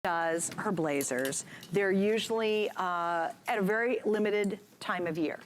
does her blazers, they're usually at a very limited time of year.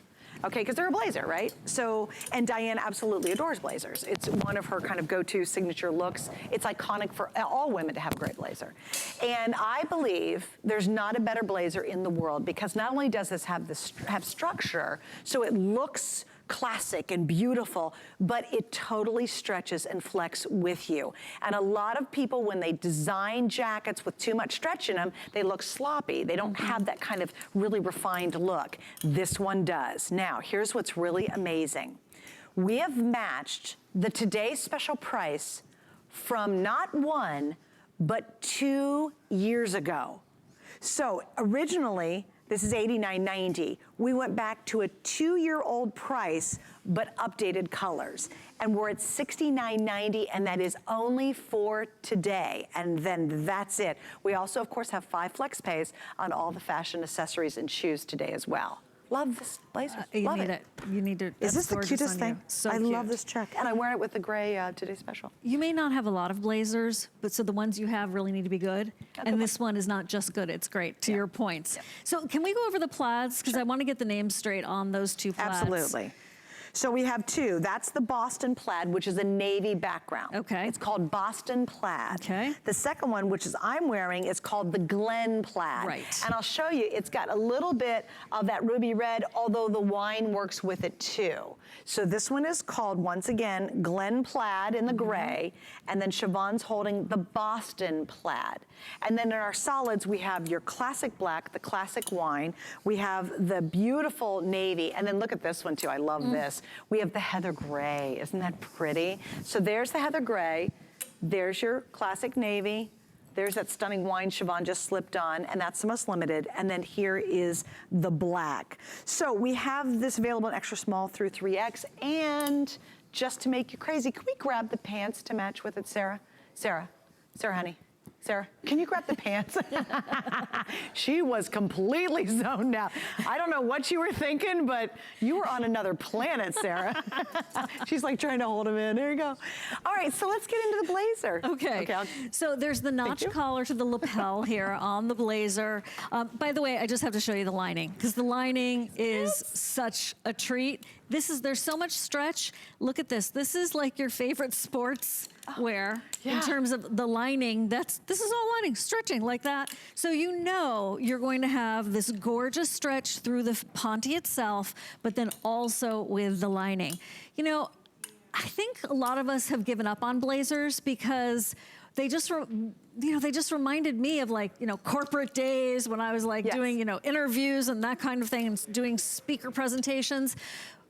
Okay, because they're a blazer, right? So, and Diane absolutely adores blazers. It's one of her kind of go-to signature looks. It's iconic for all women to have a great blazer. And I believe there's not a better blazer in the world, because not only does this have structure, so it looks classic and beautiful, but it totally stretches and flex with you. And a lot of people, when they design jackets with too much stretch in them, they look sloppy. They don't have that kind of really refined look. This one does. Now, here's what's really amazing. We have matched the today's special price from not 1, but 2 years ago. So originally, this is $89.90. We went back to a 2-year-old price, but updated colors. And we're at $69.90, and that is only for today. And then that's it. We also, of course, have 5 flex pays on all the fashion accessories and shoes today as well. Love this blazer. Love it. You need to. Is this the cutest thing? So I cute. love this check. And I wear it with the gray Today Special. You may not have a lot of blazers, but so the ones you have really need to be good. And this one is not just good, it's great, to your points. So can we go over the plaids? Because I want to get the names straight on those 2 plaids. Absolutely. So we have 2. That's the Boston plaid, which is a navy background. Okay. It's called Boston plaid. Okay. The second one, which is I'm wearing, is called the Glen plaid. Right. And I'll show you, it's got a little bit of that ruby red, although the wine works with it too. So this one is called, once again, Glen plaid in the gray, and then Siobhan's holding the Boston plaid. And then in our solids, we have your classic black, the classic wine. We have the beautiful navy, and then look at this one too, I love this. We have the heather gray, isn't that pretty? So there's the heather gray, there's your classic navy, there's that stunning wine Siobhan just slipped on, and that's the most limited, and then here is the black. So we have this available in extra small through 3X, and just to make you crazy, can we grab the pants to match with it, Sarah? Sarah, honey. Sarah, can you grab the pants? She was completely zoned out. I don't know what you were thinking, but you were on another planet, Sarah. She's like trying to hold him in. There you go. All right, so let's get into the blazer. Okay. So there's the notch collar to the lapel here on the blazer. By the way, I just have to show you the lining, because the lining is such a treat. There's so much stretch. Look at this. This is like your favorite sports wear in terms of the lining. This is all lining, stretching like that. So you know you're going to have this gorgeous stretch through the Ponte itself, but then also with the lining. You know, I think a lot of us have given up on blazers because they just, they just reminded me of, like, corporate days when I was like doing, interviews and that kind of thing, and doing speaker presentations.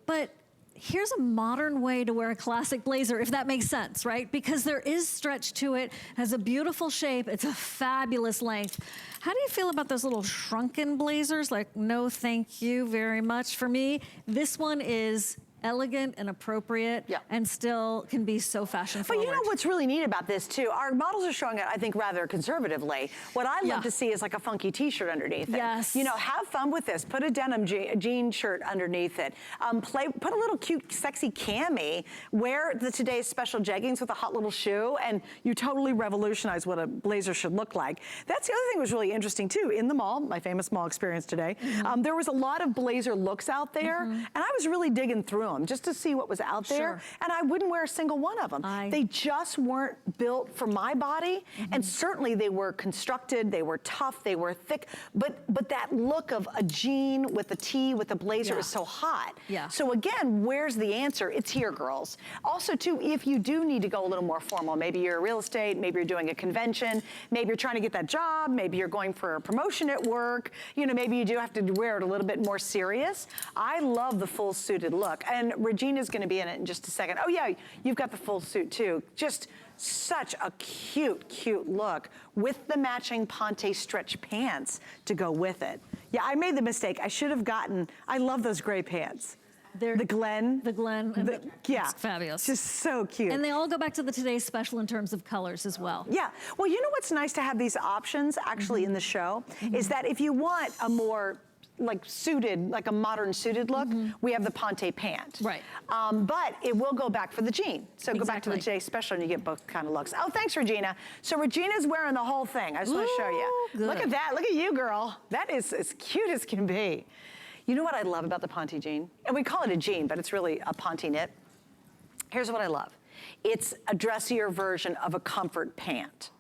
But here's a modern way to wear a classic blazer, if that makes sense, right? Because there is stretch to it, has a beautiful shape, it's a fabulous length. How do you feel about those little shrunken blazers? Like, no thank you very much for me. This one is elegant and appropriate, and still can be so fashion forward. But you know what's really neat about this too? Our models are showing it, I think, rather conservatively. What I love to see is like a funky t-shirt underneath it. Yes. You know, have fun with this. Put a denim jean shirt underneath it. Put a little cute, sexy cami. Wear the today's special jeggings with a hot little shoe, and you totally revolutionize what a blazer should look like. That's the other thing that was really interesting too. In the mall, my famous mall experience today, there was a lot of blazer looks out there, and I was really digging through them just to see what was out there, and I wouldn't wear a single one of them. They just weren't built for my body, and certainly they were constructed, they were tough, they were thick, but that look of a jean with a tee with a blazer is so hot. So again, where's the answer? It's here, girls. Also too, if you do need to go a little more formal, maybe you're real estate, maybe you're doing a convention, maybe you're trying to get that job, maybe you're going for a promotion at work, maybe you do have to wear it a little bit more serious. I love the full suited look, and Regina's gonna be in it in just a second. Oh yeah, you've got the full suit too. Just such a cute, cute look with the matching Ponte stretch pants to go with it. Yeah, I made the mistake. I should have gotten, I love those gray pants. The Glen. It's fabulous. Just so cute. And they all go back to the today's special in terms of colors as well. Yeah, well, you know what's nice to have these options actually in the show is that if you want a more like suited, like a modern suited look, we have the Ponte pant. Right. But it will go back for the jean. So go back to the Today Special and you get both kind of looks. Oh, thanks, Regina. So Regina's wearing the whole thing. I just want to show you. Good. Look at that. Look at you, girl. That is as cute as can be. You know what I love about the Ponte jean? And we call it a jean, but it's really a Ponte knit. Here's what I love. It's a dressier version of a comfort pant.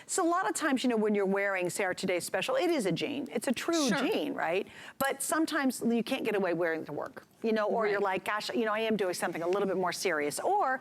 So a lot of times, you know, when you're wearing, say, our Today Special, it is a jean. It's a true jean, right? But sometimes you can't get away wearing it to work, you know, or you're like, gosh, you know, I am doing something a little bit more serious. Or